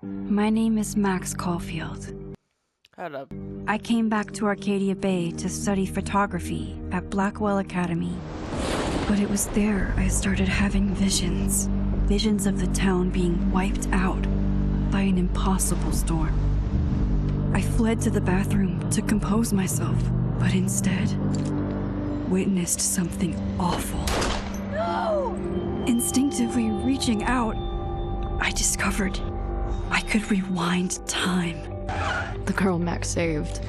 My name is Max Caulfield. Hello. I came back to Arcadia Bay to study photography at Blackwell Academy. But it was there I started having visions. Visions of the town being wiped out by an impossible storm. I fled to the bathroom to compose myself, but instead witnessed something awful. No! Instinctively reaching out, I discovered I could rewind time. The girl Max saved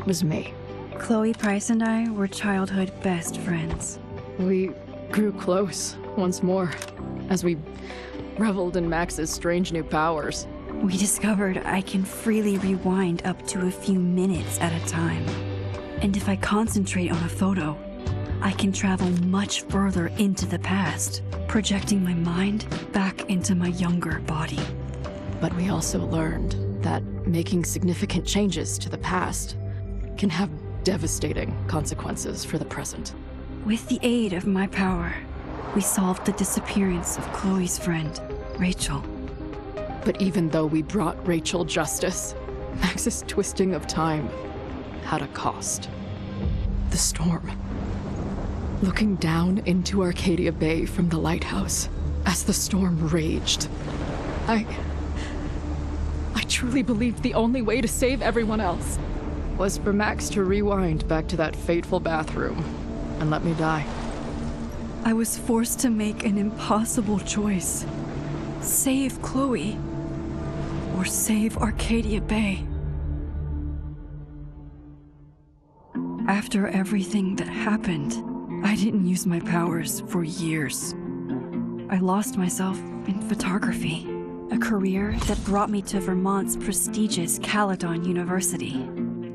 was me. Chloe Price and I were childhood best friends. We grew close once more as we reveled in Max's strange new powers. We discovered I can freely rewind up to a few minutes at a time. And if I concentrate on a photo, I can travel much further into the past, projecting my mind back into my younger body. But we also learned that making significant changes to the past can have devastating consequences for the present. With the aid of my power, we solved the disappearance of Chloe's friend, Rachel. But even though we brought Rachel justice, Max's twisting of time had a cost. The storm. Looking down into Arcadia Bay from the lighthouse as the storm raged, I truly believed the only way to save everyone else was for Max to rewind back to that fateful bathroom and let me die. I was forced to make an impossible choice. Save Chloe, or save Arcadia Bay. After everything that happened, I didn't use my powers for years. I lost myself in photography, a career that brought me to Vermont's prestigious Caledon University,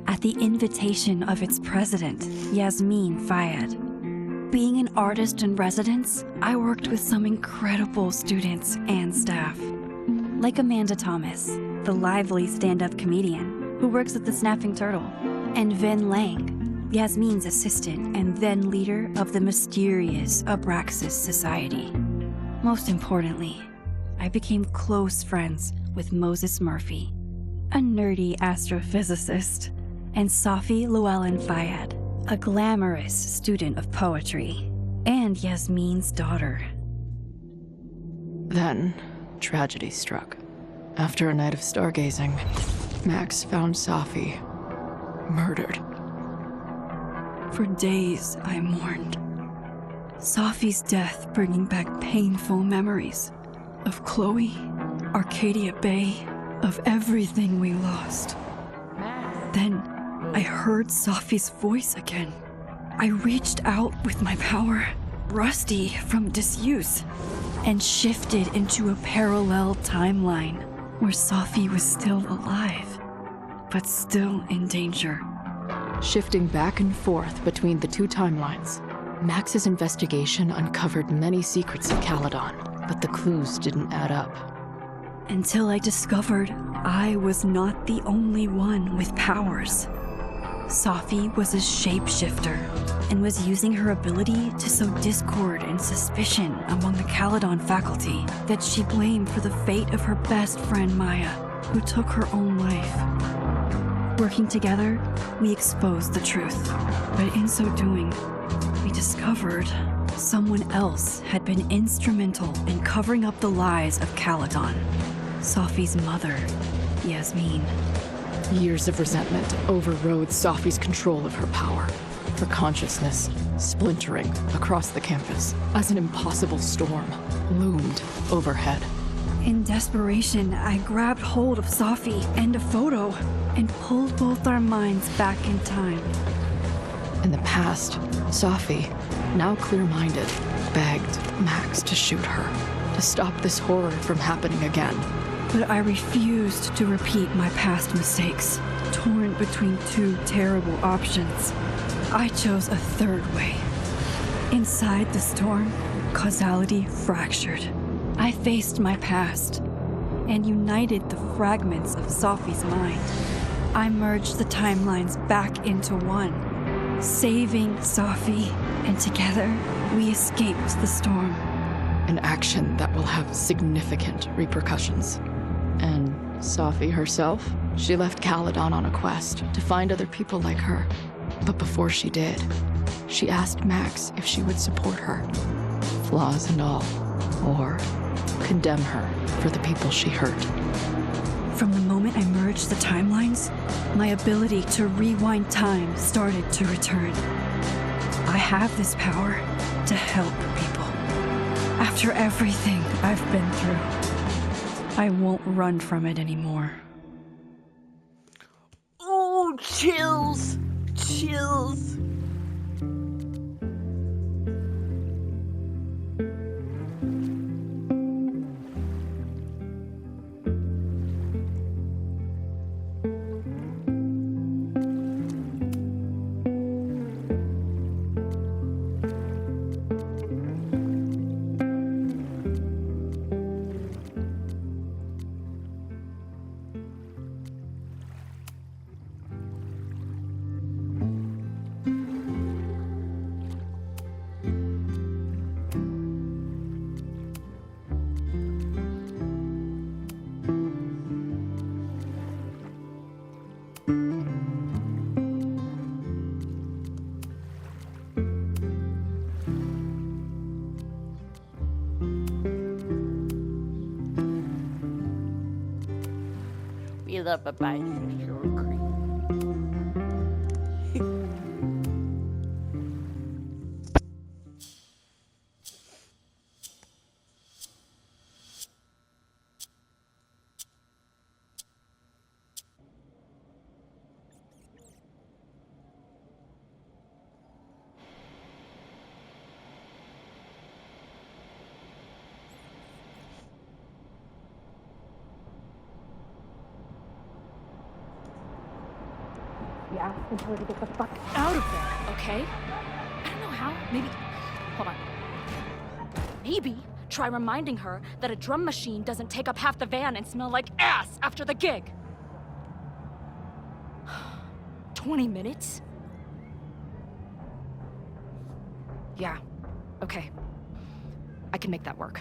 at the invitation of its president, Yasmin Fayed. Being an artist in residence, I worked with some incredible students and staff, like Amanda Thomas, the lively stand-up comedian who works at the Snapping Turtle, and Ven Lang, Yasmin's assistant and then leader of the mysterious Abraxas Society. Most importantly, I became close friends with Moses Murphy, a nerdy astrophysicist, and Safi Llewellyn Fayed, a glamorous student of poetry, and Yasmin's daughter. Then, tragedy struck. After a night of stargazing, Max found Safi murdered. For days, I mourned. Safi's death bringing back painful memories of Chloe, Arcadia Bay, of everything we lost. Then, I heard Safi's voice again. I reached out with my power, rusty from disuse, and shifted into a parallel timeline where Safi was still alive, but still in danger. Shifting back and forth between the two timelines, Max's investigation uncovered many secrets of Caledon, but the clues didn't add up. Until I discovered I was not the only one with powers. Safi was a shapeshifter and was using her ability to sow discord and suspicion among the Caledon faculty that she blamed for the fate of her best friend Maya, who took her own life. Working together, we exposed the truth, but in so doing, we discovered someone else had been instrumental in covering up the lies of Caledon. Safi's mother, Yasmin. Years of resentment overrode Safi's control of her power, her consciousness splintering across the campus as an impossible storm loomed overhead. In desperation, I grabbed hold of Safi and a photo and pulled both our minds back in time. In the past, Safi, now clear-minded, begged Max to shoot her, to stop this horror from happening again. But I refused to repeat my past mistakes, torn between two terrible options. I chose a third way. Inside the storm, causality fractured. I faced my past and united the fragments of Safi's mind. I merged the timelines back into one, saving Safi, and together we escaped the storm. An action that will have significant repercussions. And Safi herself, she left Caledon on a quest to find other people like her. But before she did, she asked Max if she would support her, flaws and all, or condemn her for the people she hurt. From the moment I merged the timelines, my ability to rewind time started to return. I have this power to help people. After everything I've been through, I won't run from it anymore. Oh, chills! Chills! We love a bisexual cream. Yeah, and tell her to get the fuck out of there, okay? I don't know how. Maybe. Hold on. Maybe try reminding her that a drum machine doesn't take up half the van and smell like ass after the gig. 20 minutes? Yeah, okay. I can make that work.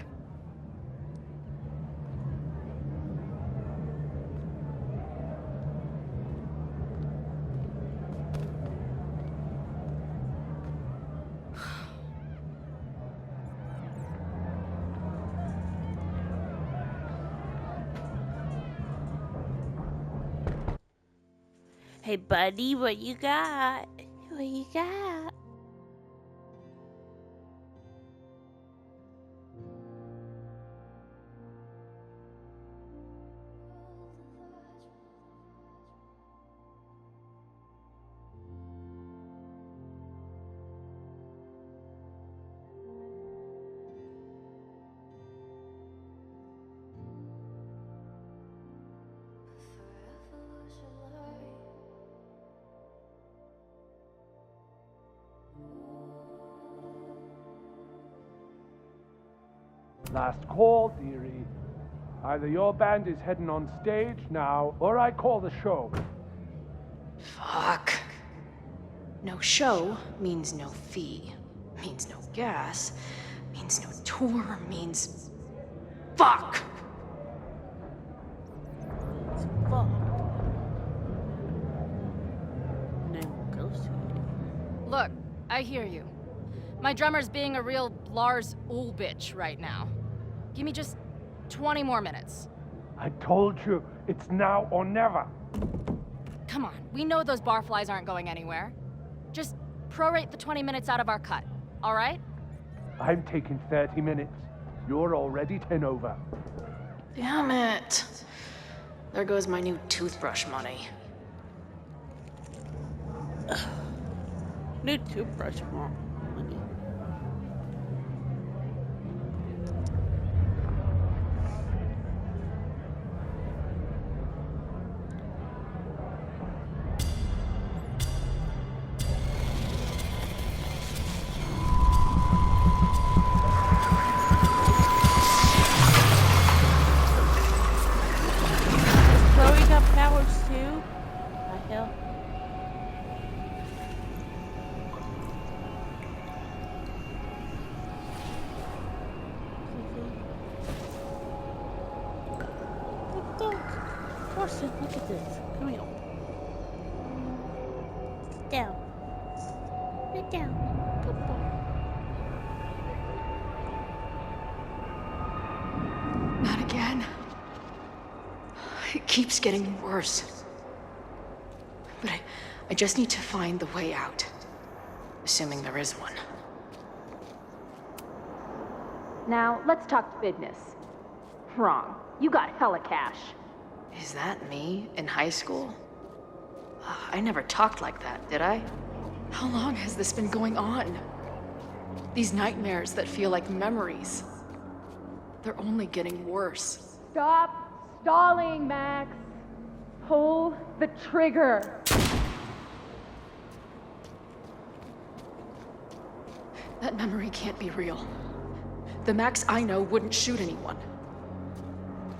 Hey, buddy, what you got? What you got? Last call, dearie. Either your band is heading on stage now, or I call the show. Fuck. No show means no fee, means no gas, means no tour, means... Fuck! Fuck. No ghost. Look, I hear you. My drummer's being a real Lars Ulrich right now. Give me just 20 more minutes. I told you, it's now or never. Come on, we know those barflies aren't going anywhere. Just prorate the 20 minutes out of our cut, all right? I'm taking 30 minutes. You're already 10 over. Damn it. There goes my new toothbrush money. New toothbrush, mom. Money. Chloe got powers too? The hell? Carson, look at this. Come here. Sit down. Sit down. Good boy. Not again. It keeps getting worse. But I just need to find the way out. Assuming there is one. Now, let's talk business. Wrong. You got hella cash. Is that me in high school? I never talked like that, did I? How long has this been going on? These nightmares that feel like memories. They're only getting worse. Stop stalling, Max. Pull the trigger. That memory can't be real. The Max I know wouldn't shoot anyone.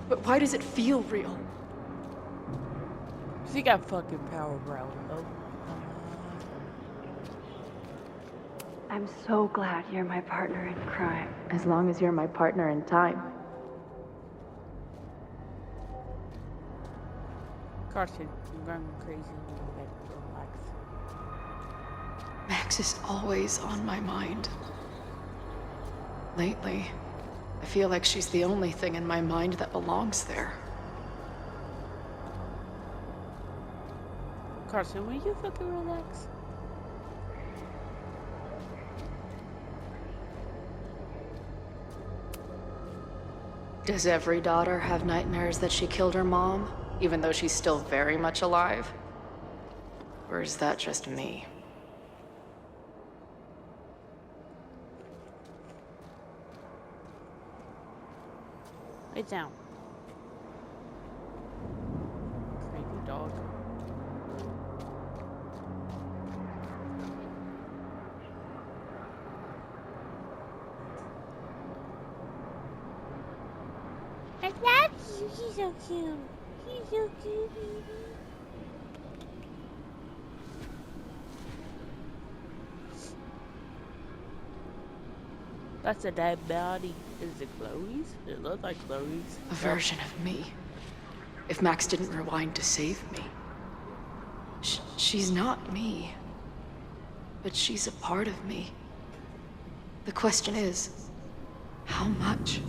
But why does it feel real? She got fucking power, bro. Oh. I'm so glad you're my partner in crime. As long as you're my partner in time. Carson, you're going crazy. Relax. Max is always on my mind. Lately, I feel like she's the only thing in my mind that belongs there. Carson, will you fucking relax? Does every daughter have nightmares that she killed her mom, even though she's still very much alive? Or is that just me? Lay down. Crazy dog. I love you. He's so cute. He's so cute. That's a dead body. Is it Chloe's? It looks like Chloe's. A version of me. If Max didn't rewind to save me. She's not me. But she's a part of me. The question is, how much?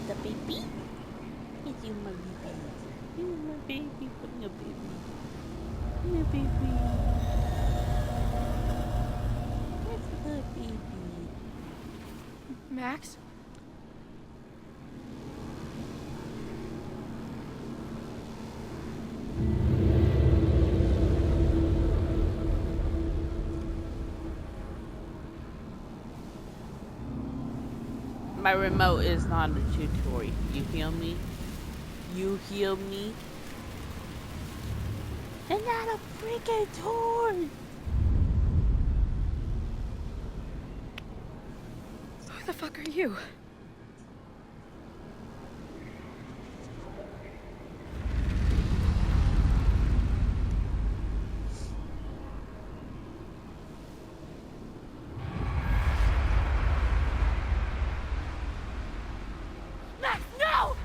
The baby? Is you my baby? You my baby, put your baby. Your baby. That's a good baby. Max? My remote is not a tutorial. You hear me? You hear me? And not a freaking toy! Who the fuck are you? Max, no!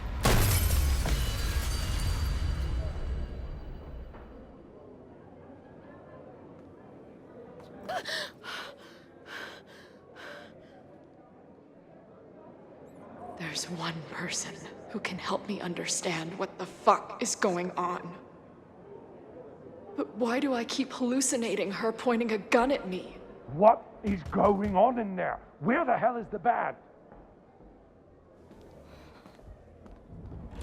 There's one person who can help me understand what the fuck is going on. But why do I keep hallucinating her pointing a gun at me? What is going on in there? Where the hell is the band?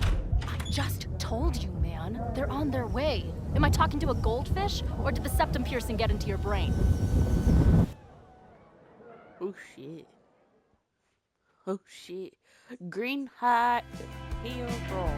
I just told you, man. They're on their way. Am I talking to a goldfish, or did the septum piercing get into your brain? Oh shit. Oh shit. Green hot heel roll.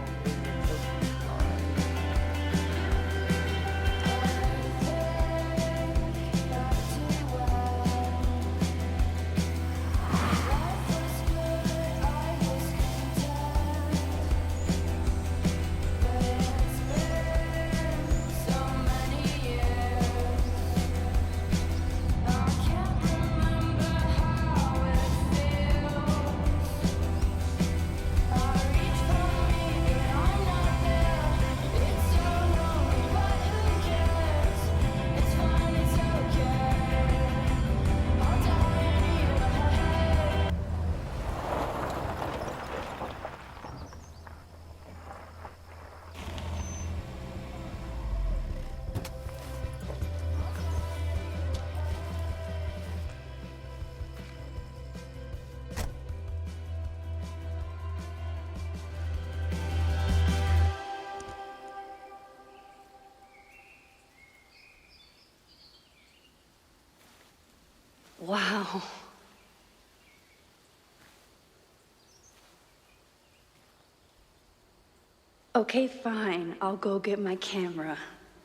Okay, fine. I'll go get my camera.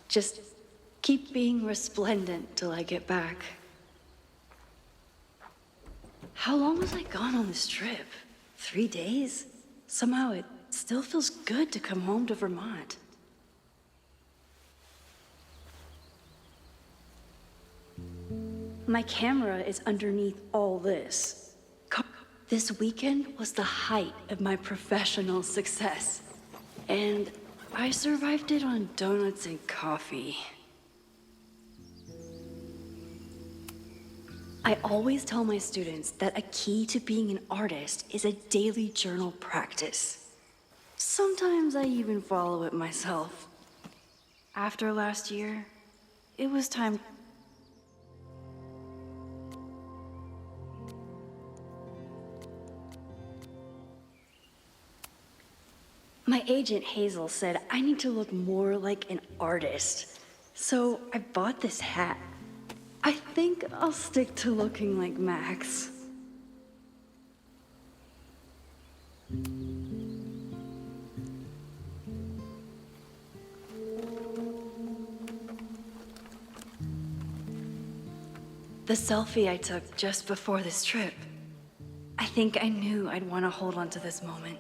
Just keep being resplendent till I get back. How long was I gone on this trip? 3 days? Somehow it still feels good to come home to Vermont. My camera is underneath all this. This weekend was the height of my professional success. And I survived it on donuts and coffee. I always tell my students that a key to being an artist is a daily journal practice. Sometimes I even follow it myself. After last year, it was time. My agent Hazel said I need to look more like an artist. So I bought this hat. I think I'll stick to looking like Max. The selfie I took just before this trip. I think I knew I'd want to hold on to this moment.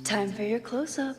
Time for your close-up.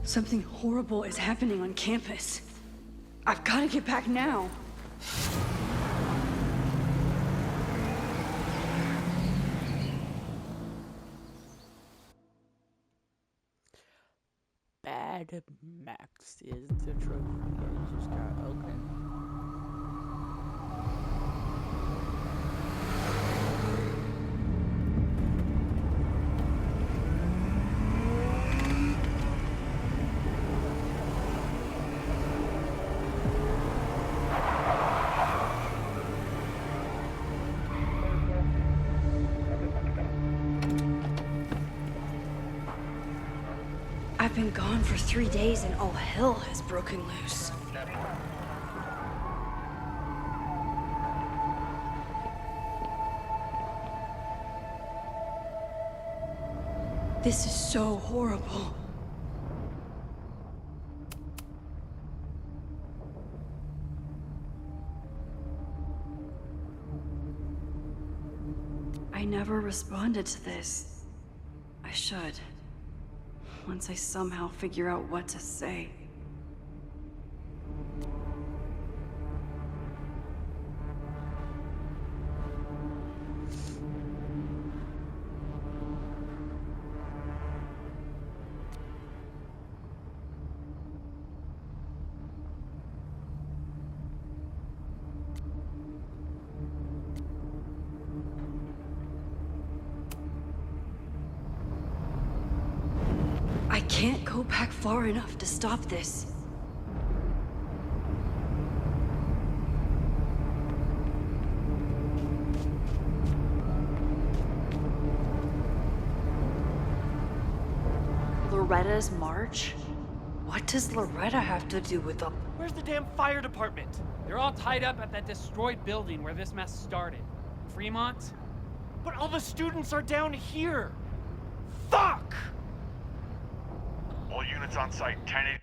Something horrible is happening on campus. I've got to get back now. Bad Max is the trophy that just got opened. I've been gone for 3 days and all hell has broken loose. This is so horrible. I never responded to this. I should. Once I somehow figure out what to say. I can't go back far enough to stop this. The Loretta's march? What does Loretta have to do with the... Where's the damn fire department? They're all tied up at that destroyed building where this mess started. Fremont? But all the students are down here! Fuck! All units on site, 10-8.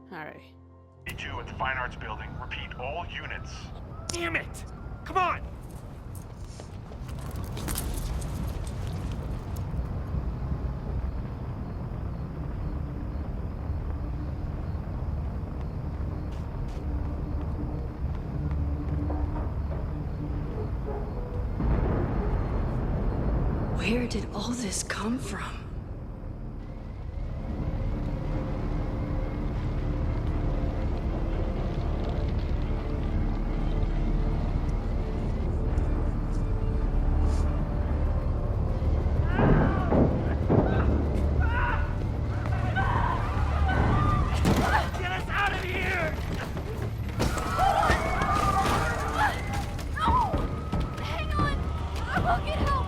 Alright. E2 at the Fine Arts Building. Repeat, all units. Damn it! Come on! Where did all this come from? Get us out of here! Hang on! I will get help!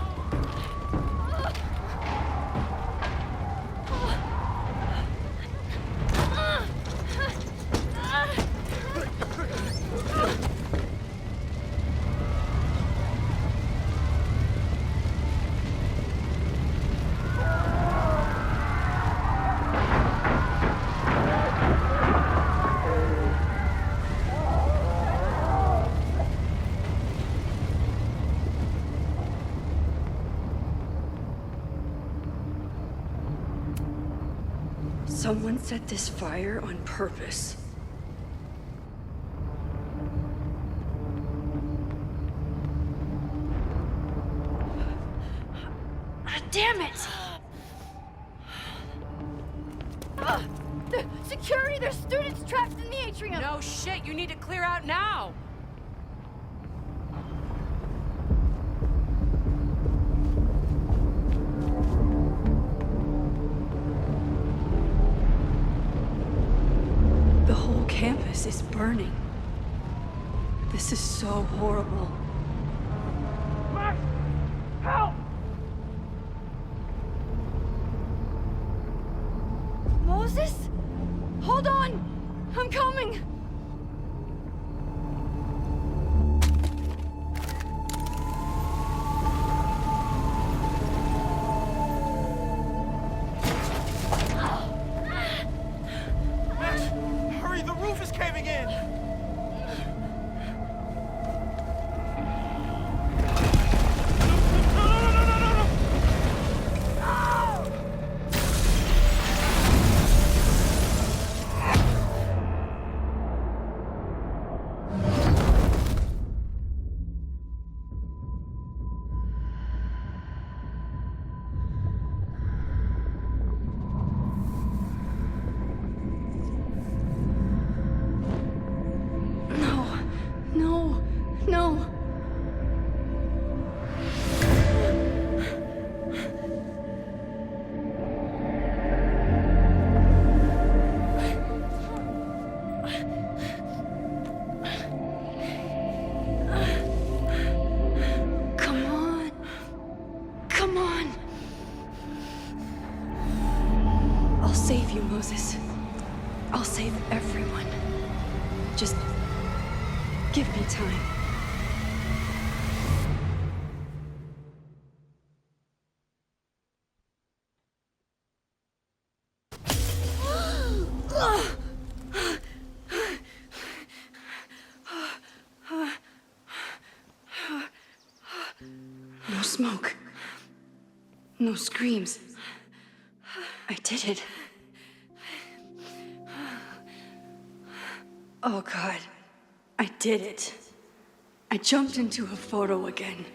Someone set this fire on purpose. Damn it! Security! There's students trapped in the atrium! No shit, you need to clear out now! The whole campus is burning. This is so horrible. Max! Help! Moses? Hold on! I'm coming! Max, hurry, the roof is caving in! No. Come on. Come on. I'll save you, Moses. I'll save everyone. Just give me time. No smoke. No screams. I did it. Oh God, I did it. I jumped into a photo again.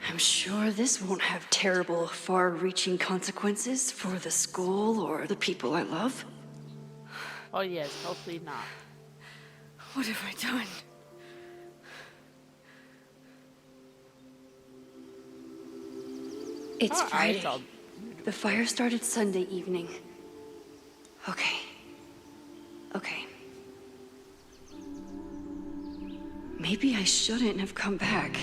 I'm sure this won't have terrible, far-reaching consequences for the school or the people I love. Oh yes, hopefully not. What have I done? It's Friday. The fire started Sunday evening. Okay. Maybe I shouldn't have come back.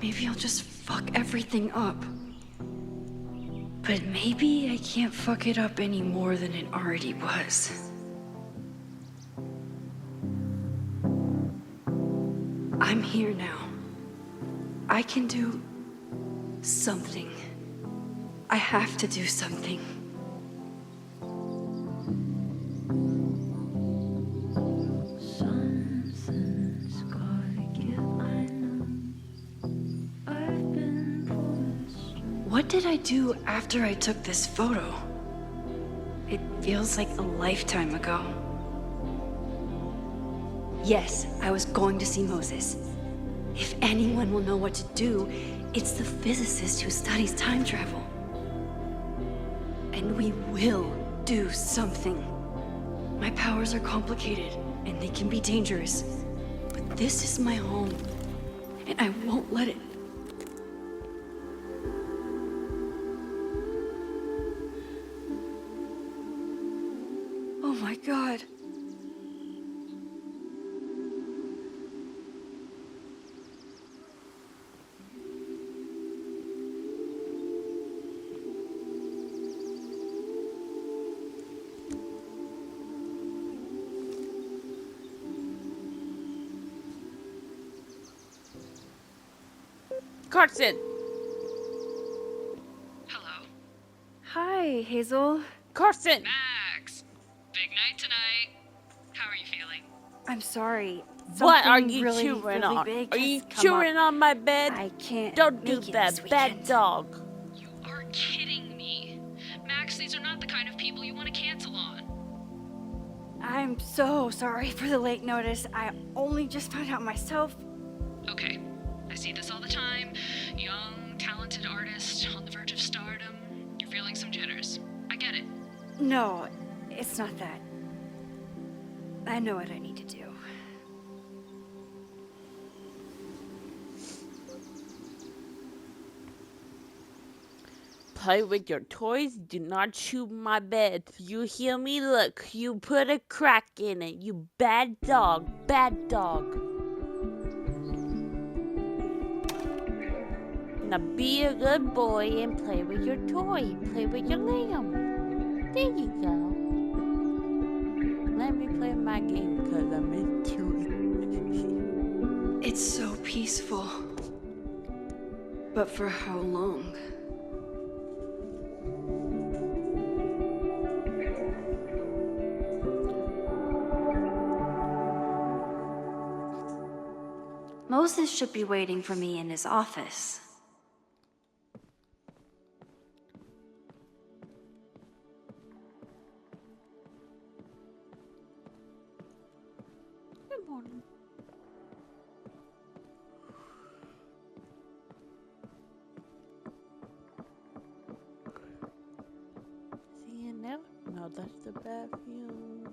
Maybe I'll just fuck everything up. But maybe I can't fuck it up any more than it already was. I'm here now. I can do something. I have to do something. Something's gotta give, I know. I've been pulling. What did I do after I took this photo? It feels like a lifetime ago. Yes, I was going to see Moses. If anyone will know what to do, it's the physicist who studies time travel. And we will do something. My powers are complicated, and they can be dangerous. But this is my home, and I won't let it. Oh my God. Carson! Hello? Hi, Hazel. Carson! Max! Big night tonight. How are you feeling? I'm sorry. What are Something you really, chewing really on? big Are has you come chewing up. on my bed? I can't Don't do make it that, this bad weekend. dog. You are kidding me. Max, these are not the kind of people you want to cancel on. I'm so sorry for the late notice. I only just found out myself. Okay, I see this all the time. Young, talented artist on the verge of stardom. You're feeling some jitters. I get it. No, it's not that. I know what I need to do. Play with your toys. Do not chew my bed. You hear me? Look, you put a crack in it. You bad dog. Bad dog. Now be a good boy and play with your toy. Play with your lamb. There you go. Let me play my game because I'm into it. It's so peaceful. But for how long? Moses should be waiting for me in his office. Good morning. See you now? No, that's the bathroom.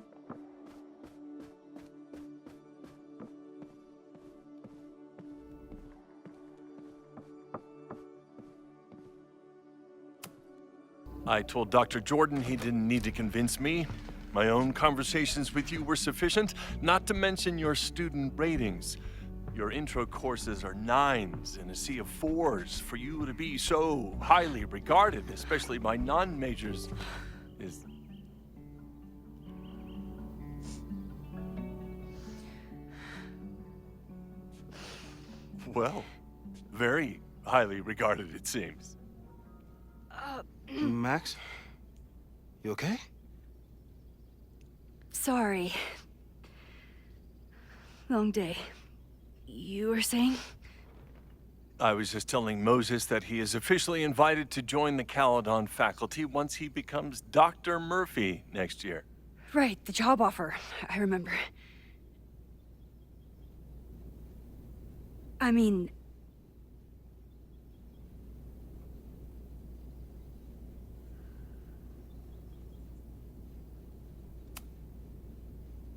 I told Dr. Jordan he didn't need to convince me. My own conversations with you were sufficient, not to mention your student ratings. Your intro courses are 9s in a sea of 4s. For you to be so highly regarded, especially by non-majors, is... well, very highly regarded, it seems. Max? You okay? Sorry. Long day. You were saying? I was just telling Moses that he is officially invited to join the Caledon faculty once he becomes Dr. Murphy next year. Right, the job offer. I remember. I mean...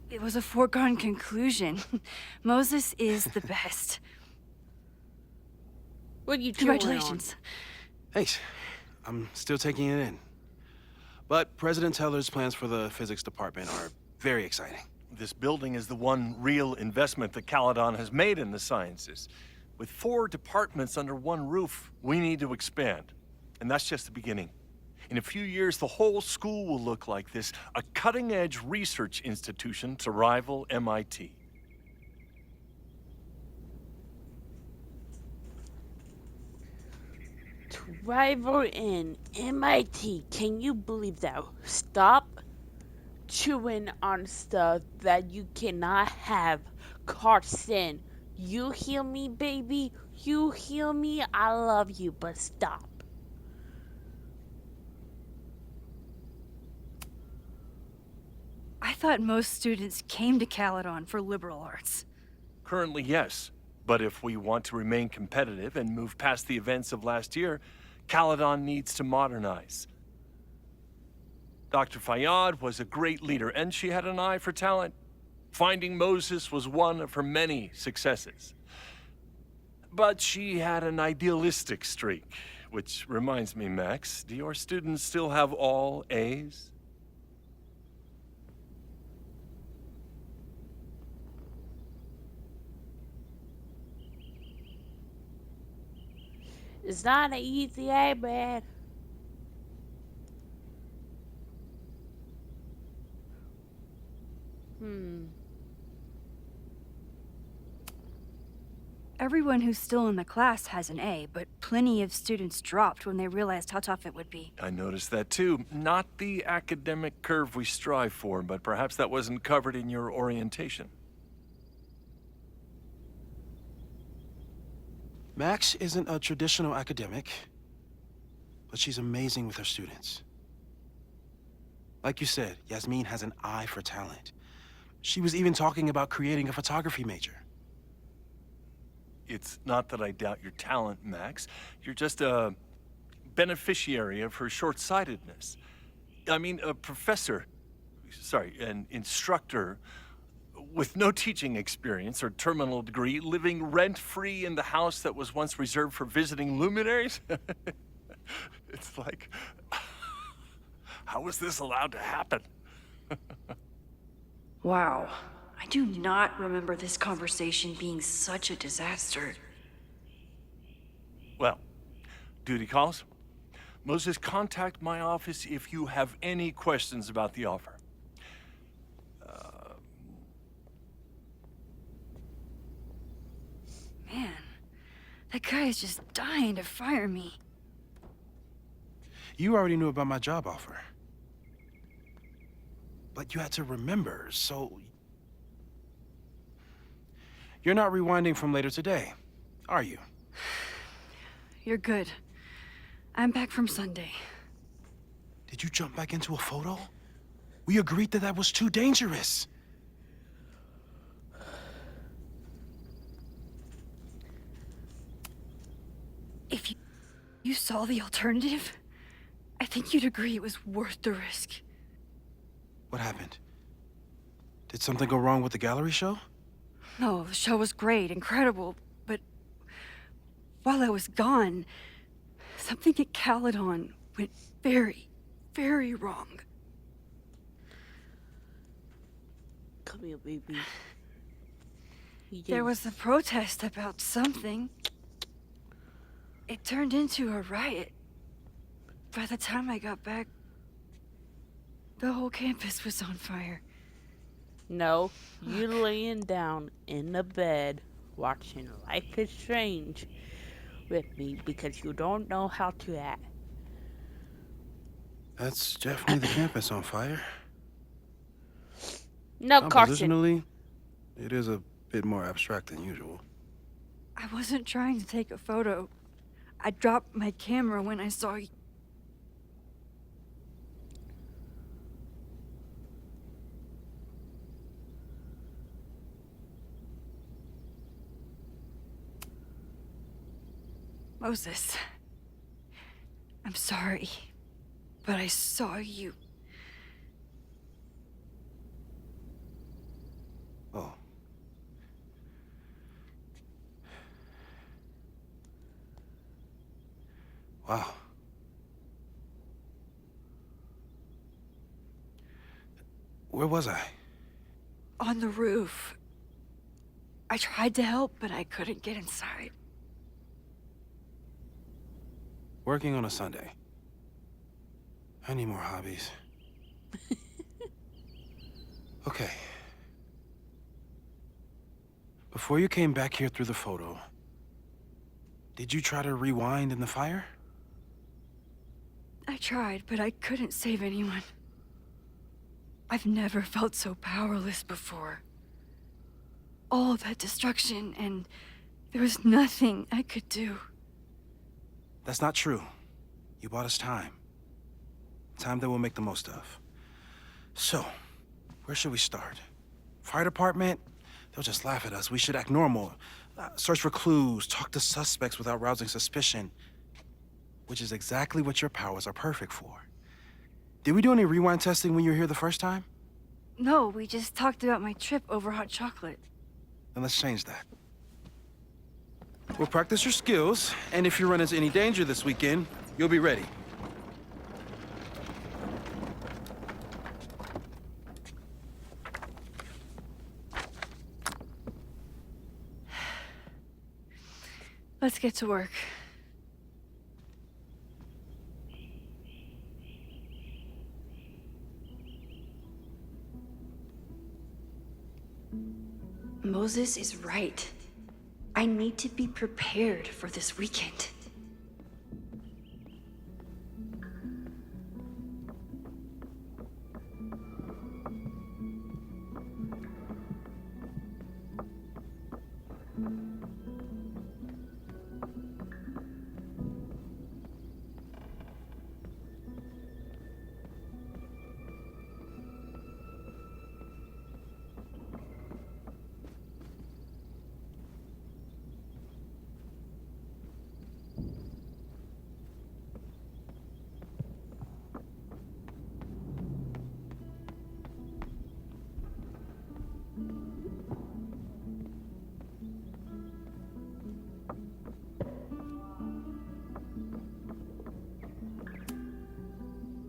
It was a foregone conclusion. Moses is the best. What are you Congratulations. Thanks. I'm still taking it in. But President Teller's plans for the physics department are very exciting. This building is the one real investment that Caledon has made in the sciences. With 4 departments under one roof, we need to expand. And that's just the beginning. In a few years, the whole school will look like this, a cutting-edge research institution to rival MIT. Rival in MIT. Can you believe that? Stop chewing on stuff that you cannot have, Carson. You hear me, baby? You hear me? I love you, but stop. I thought most students came to Caledon for liberal arts. Currently, yes. But if we want to remain competitive and move past the events of last year, Caledon needs to modernize. Dr. Fayyad was a great leader, and she had an eye for talent. Finding Moses was one of her many successes. But she had an idealistic streak, which reminds me, Max, do your students still have all A's? It's not an easy A, man. Everyone who's still in the class has an A, but plenty of students dropped when they realized how tough it would be. I noticed that too. Not the academic curve we strive for, but perhaps that wasn't covered in your orientation. Max isn't a traditional academic, but she's amazing with her students. Like you said, Yasmin has an eye for talent. She was even talking about creating a photography major. It's not that I doubt your talent, Max. You're just a beneficiary of her short-sightedness. I mean, a professor, an instructor with no teaching experience or terminal degree, living rent-free in the house that was once reserved for visiting luminaries? It's like, how was this allowed to happen? Wow. I do not remember this conversation being such a disaster. Well, duty calls. Moses, contact my office if you have any questions about the offer. Man, that guy is just dying to fire me. You already knew about my job offer. But you had to remember, so... You're not rewinding from later today, are you? You're good. I'm back from Sunday. Did you jump back into a photo? We agreed that that was too dangerous. If you saw the alternative, I think you'd agree it was worth the risk. What happened? Did something go wrong with the gallery show? No, the show was great, incredible, but while I was gone, something at Caledon went very, very wrong. Come here, baby. There was a protest about something. It turned into a riot. By the time I got back, the whole campus was on fire. No, you laying down in the bed watching Life is Strange with me because you don't know how to act. That's definitely the campus on fire. No, Carson. Compositionally, it is a bit more abstract than usual. I wasn't trying to take a photo. I dropped my camera when I saw you. Moses, I'm sorry, but I saw you. Oh. Wow. Where was I? On the roof. I tried to help, but I couldn't get inside. Working on a Sunday. I need more hobbies. Okay. Before you came back here through the photo, did you try to rewind in the fire? I tried, but I couldn't save anyone. I've never felt so powerless before. All that destruction, and there was nothing I could do. That's not true. You bought us time. Time that we'll make the most of. So, where should we start? Fire department? They'll just laugh at us. We should act normal. Search for clues, talk to suspects without rousing suspicion. Which is exactly what your powers are perfect for. Did we do any rewind testing when you were here the first time? No, we just talked about my trip over hot chocolate. Then let's change that. We'll practice your skills, and if you run into any danger this weekend, you'll be ready. Let's get to work. Moses is right. I need to be prepared for this weekend.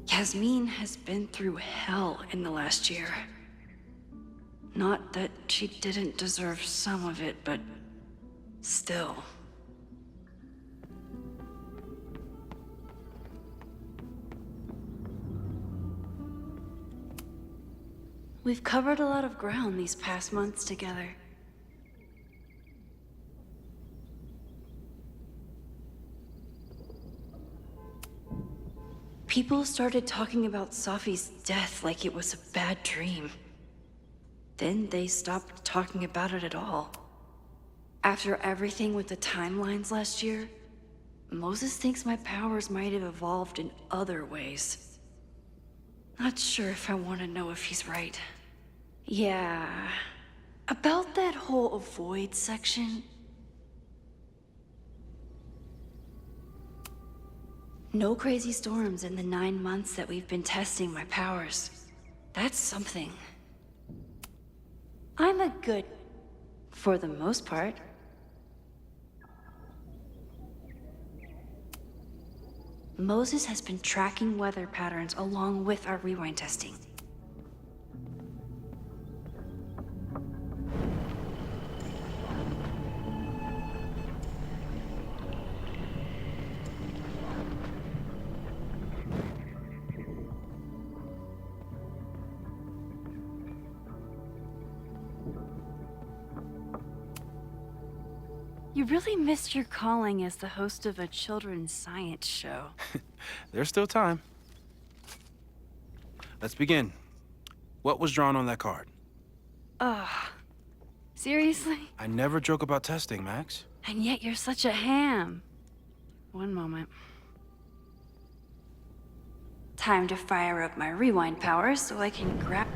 Yasmin has been through hell in the last year. Not that she didn't deserve some of it, but still. We've covered a lot of ground these past months together. People started talking about Safi's death like it was a bad dream. Then they stopped talking about it at all. After everything with the timelines last year, Moses thinks my powers might have evolved in other ways. Not sure if I want to know if he's right. Yeah, about that whole avoid section. No crazy storms in the 9 months that we've been testing my powers. That's something. I'm a good, for the most part. Moses has been tracking weather patterns along with our rewind testing. You really missed your calling as the host of a children's science show. There's still time. Let's begin. What was drawn on that card? Seriously? I never joke about testing, Max. And yet you're such a ham. One moment. Time to fire up my rewind powers so I can grab...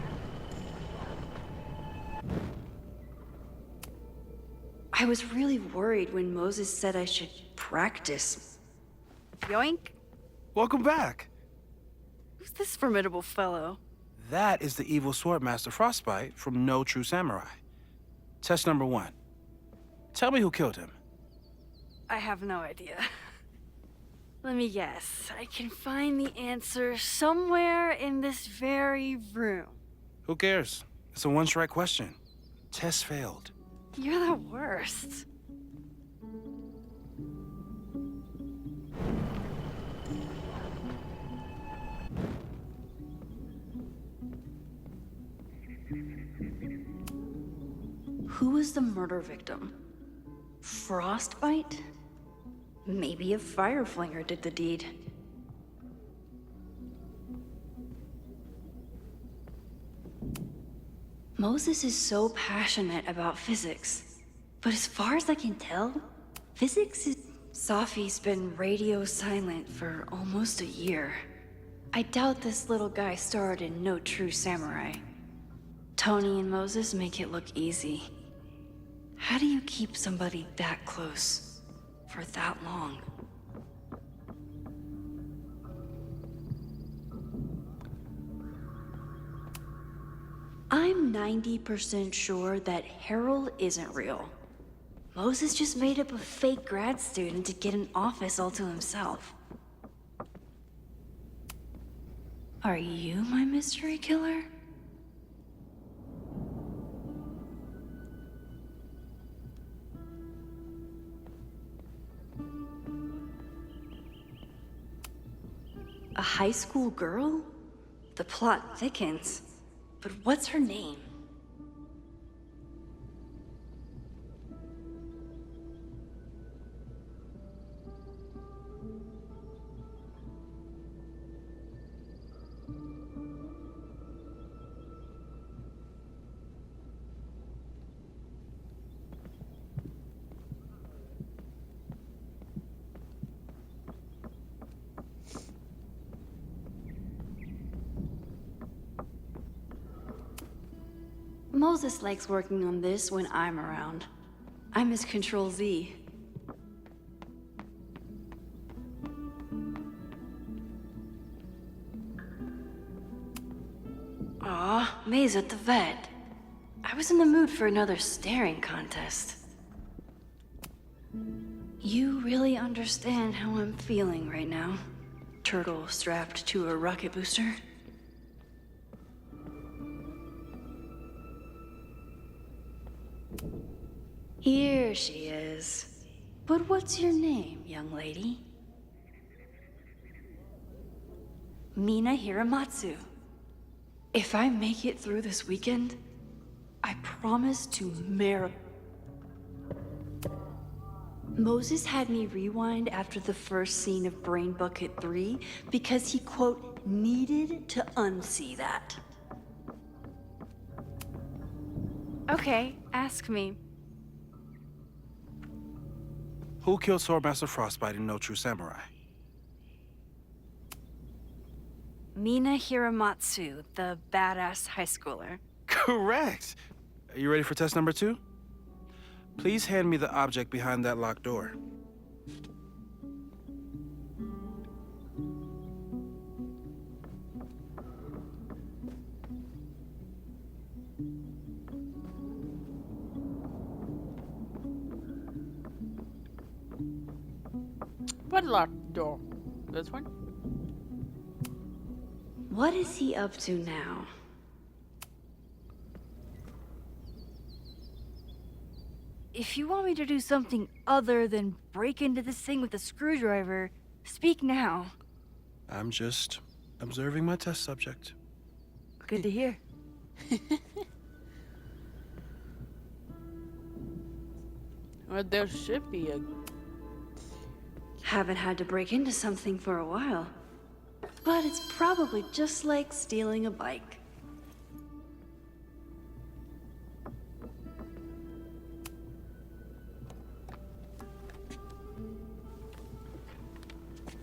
I was really worried when Moses said I should practice. Yoink. Welcome back. Who's this formidable fellow? That is the evil Swordmaster Frostbite from No True Samurai. Test number 1. Tell me who killed him. I have no idea. Let me guess. I can find the answer somewhere in this very room. Who cares? It's a one-strike question. Test failed. You're the worst. Who was the murder victim? Frostbite? Maybe a Fireflinger did the deed. Moses is so passionate about physics, but as far as I can tell, physics is... Safi's been radio silent for almost a year. I doubt this little guy starred in No True Samurai. Tony and Moses make it look easy. How do you keep somebody that close for that long? I'm 90% sure that Harold isn't real. Moses just made up a fake grad student to get an office all to himself. Are you my mystery killer? A high school girl? The plot thickens. But what's her name? Moses likes working on this when I'm around. I'm his Control-Z. Aw, May's at the vet. I was in the mood for another staring contest. You really understand how I'm feeling right now? Turtle strapped to a rocket booster? Here she is. But what's your name, young lady? Mina Hiramatsu. If I make it through this weekend, I promise to marry... Moses had me rewind after the first scene of Brain Bucket 3 because he, quote, needed to unsee that. Okay, ask me. Who killed Swordmaster Frostbite in No True Samurai? Mina Hiramatsu, the badass high schooler. Correct! Are you ready for test number 2? Please hand me the object behind that locked door. What locked door? This one? What is he up to now? If you want me to do something other than break into this thing with a screwdriver, speak now. I'm just observing my test subject. Good to hear. Well, there should be a... Haven't had to break into something for a while. But it's probably just like stealing a bike.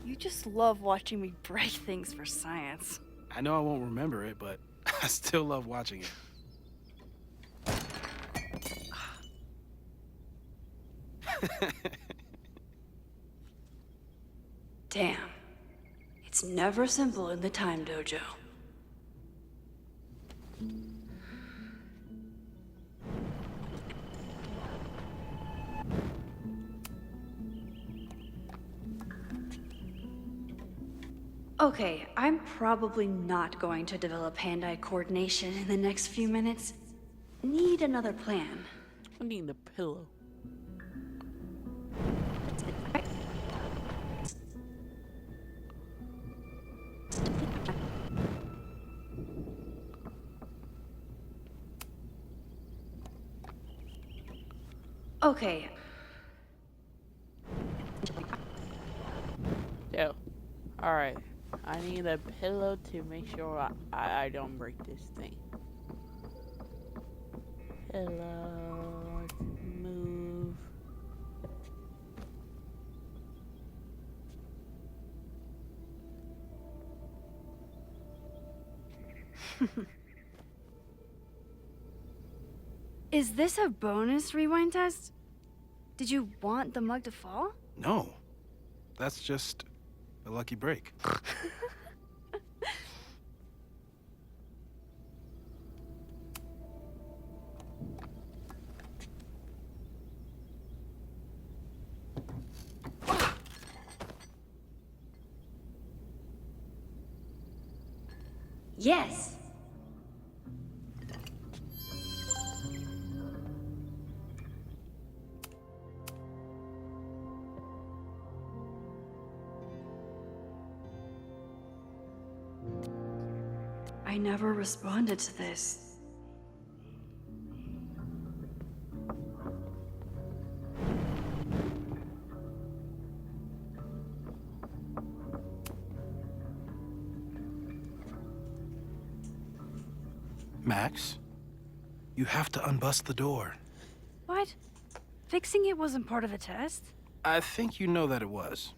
You just love watching me break things for science. I know I won't remember it, but I still love watching it. Damn. It's never simple in the Time Dojo. Okay, I'm probably not going to develop hand-eye coordination in the next few minutes. Need another plan. I need a pillow. Okay. So, alright. I need a pillow to make sure I don't break this thing. Pillow, let's move. Is this a bonus rewind test? Did you want the mug to fall? No. That's just a lucky break. Yes. I never responded to this. Max, you have to unbust the door. What? Fixing it wasn't part of the test? I think you know that it was.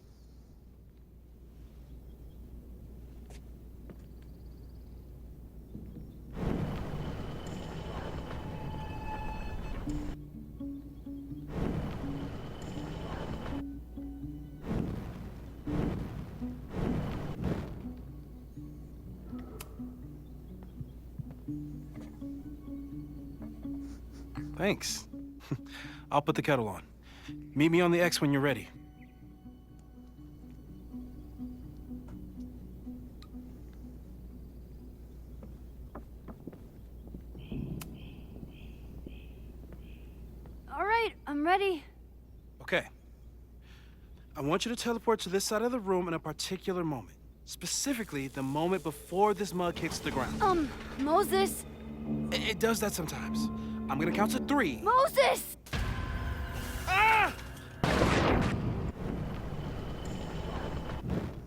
Thanks. I'll put the kettle on. Meet me on the X when you're ready. All right, I'm ready. Okay. I want you to teleport to this side of the room in a particular moment. Specifically, the moment before this mug hits the ground. Moses! It does that sometimes. I'm gonna count to 3. Moses! Ah!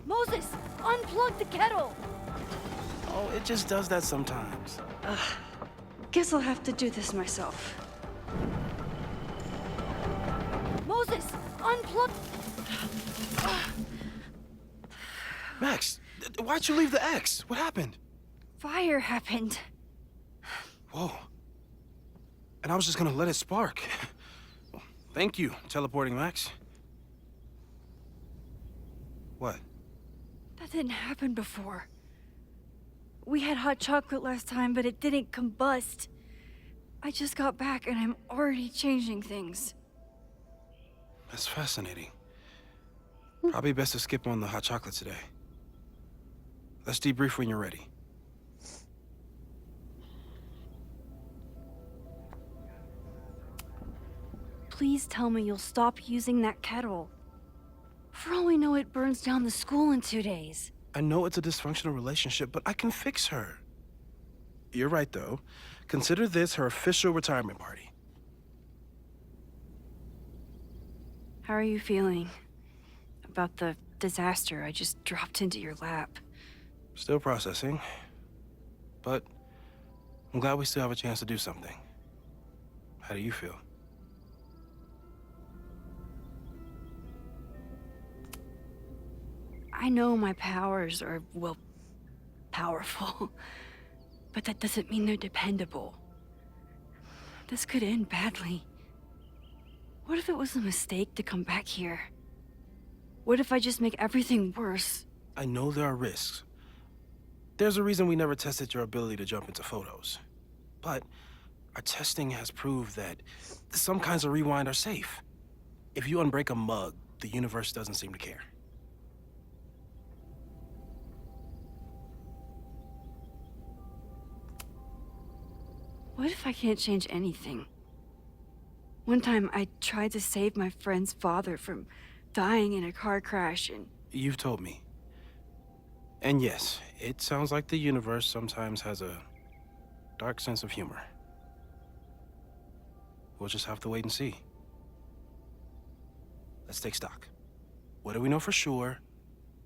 Moses, unplug the kettle! Oh, it just does that sometimes. Guess I'll have to do this myself. Moses, unplug... Max, why'd you leave the X? What happened? Fire happened. Whoa. And I was just gonna let it spark. Thank you, teleporting Max. What? That didn't happen before. We had hot chocolate last time, but it didn't combust. I just got back and I'm already changing things. That's fascinating. Probably best to skip on the hot chocolate today. Let's debrief when you're ready. Please tell me you'll stop using that kettle. For all we know, it burns down the school in 2 days. I know it's a dysfunctional relationship, but I can fix her. You're right, though. Consider this her official retirement party. How are you feeling about the disaster I just dropped into your lap? Still processing. But I'm glad we still have a chance to do something. How do you feel? I know my powers are, well, powerful. But that doesn't mean they're dependable. This could end badly. What if it was a mistake to come back here? What if I just make everything worse? I know there are risks. There's a reason we never tested your ability to jump into photos. But our testing has proved that some kinds of rewind are safe. If you unbreak a mug, the universe doesn't seem to care. What if I can't change anything? One time I tried to save my friend's father from dying in a car crash and... You've told me. And yes, it sounds like the universe sometimes has a dark sense of humor. We'll just have to wait and see. Let's take stock. What do we know for sure?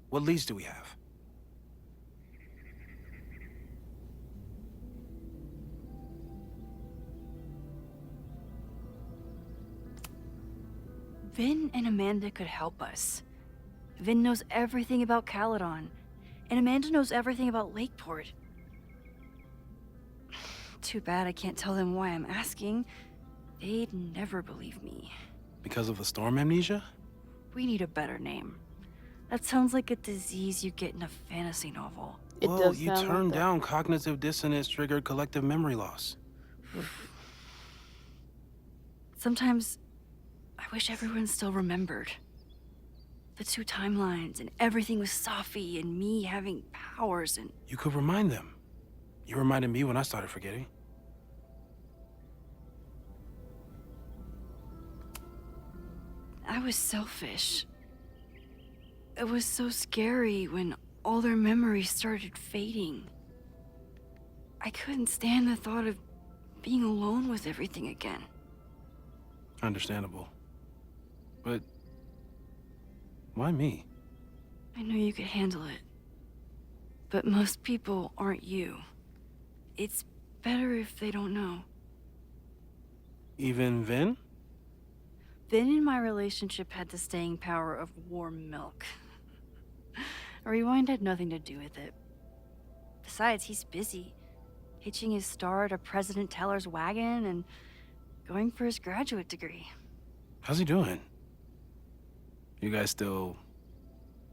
What leads do we have? Vin and Amanda could help us. Vin knows everything about Caledon, and Amanda knows everything about Lakeport. Too bad I can't tell them why I'm asking. They'd never believe me. Because of the storm amnesia? We need a better name. That sounds like a disease you get in a fantasy novel. Well, you turned down cognitive dissonance triggered collective memory loss. Sometimes I wish everyone still remembered. The two timelines and everything with Safi and me having powers and... You could remind them. You reminded me when I started forgetting. I was selfish. It was so scary when all their memories started fading. I couldn't stand the thought of being alone with everything again. Understandable. But why me? I knew you could handle it. But most people aren't you. It's better if they don't know. Even Vin? Vin and my relationship had the staying power of warm milk. A rewind had nothing to do with it. Besides, he's busy. Hitching his star to President Teller's wagon and going for his graduate degree. How's he doing? You guys still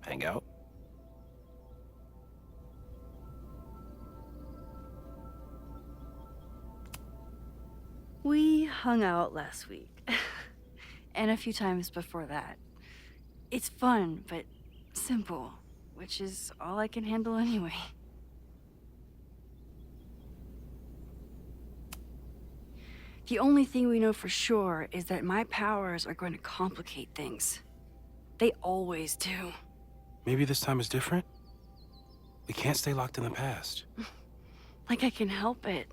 hang out? We hung out last week. And a few times before that. It's fun, but simple, which is all I can handle anyway. The only thing we know for sure is that my powers are going to complicate things. They always do. Maybe this time is different? We can't stay locked in the past. Like I can help it.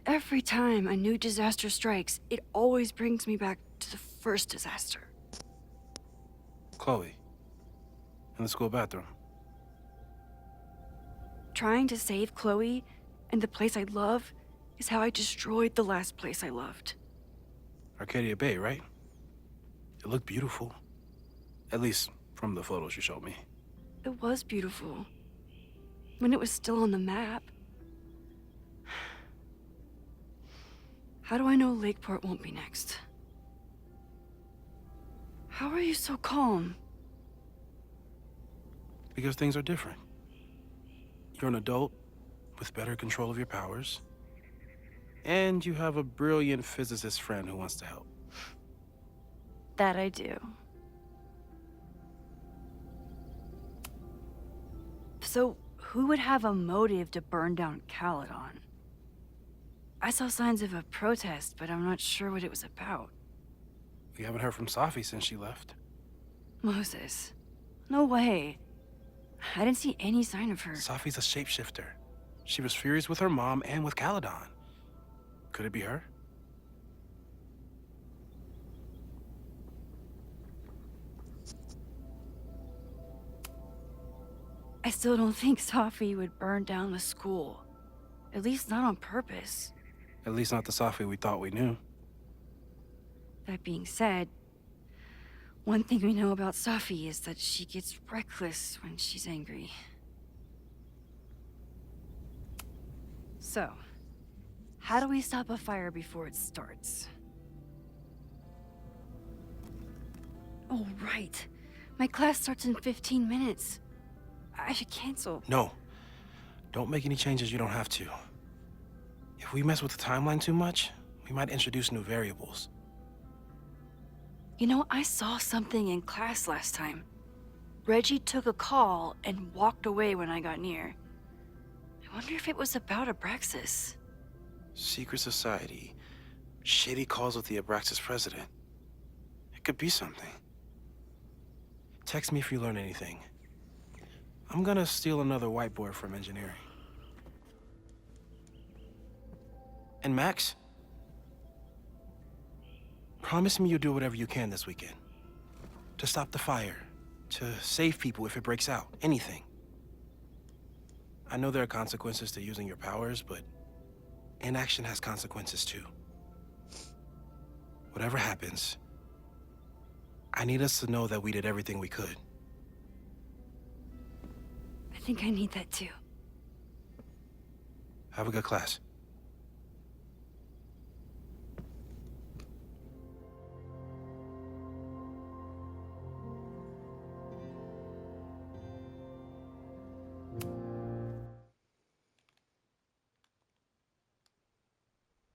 Every time a new disaster strikes, it always brings me back to the first disaster. Chloe, in the school bathroom. Trying to save Chloe and the place I love is how I destroyed the last place I loved. Arcadia Bay, right? It looked beautiful. At least from the photos you showed me. It was beautiful. When it was still on the map. How do I know Lakeport won't be next? How are you so calm? Because things are different. You're an adult with better control of your powers. And you have a brilliant physicist friend who wants to help. That I do. So, who would have a motive to burn down Caledon? I saw signs of a protest, but I'm not sure what it was about. We haven't heard from Safi since she left. Moses. No way. I didn't see any sign of her. Safi's a shapeshifter. She was furious with her mom and with Caledon. Could it be her? I still don't think Safi would burn down the school. At least not on purpose. At least not the Safi we thought we knew. That being said, One thing we know about Safi is that she gets reckless when she's angry. So, how do we stop a fire before it starts? Oh, right. My class starts in 15 minutes. I should cancel. No. Don't make any changes you don't have to. If we mess with the timeline too much, we might introduce new variables. You know, I saw something in class last time. Reggie took a call and walked away when I got near. I wonder if it was about Abraxas. Secret society. Shady calls with the Abraxas president. It could be something. Text me if you learn anything. I'm gonna steal another whiteboard from engineering. And Max? Promise me you'll do whatever you can this weekend. To stop the fire. To save people if it breaks out. Anything. I know there are consequences to using your powers, but inaction has consequences too. Whatever happens, I need us to know that we did everything we could. I think I need that too. Have a good class.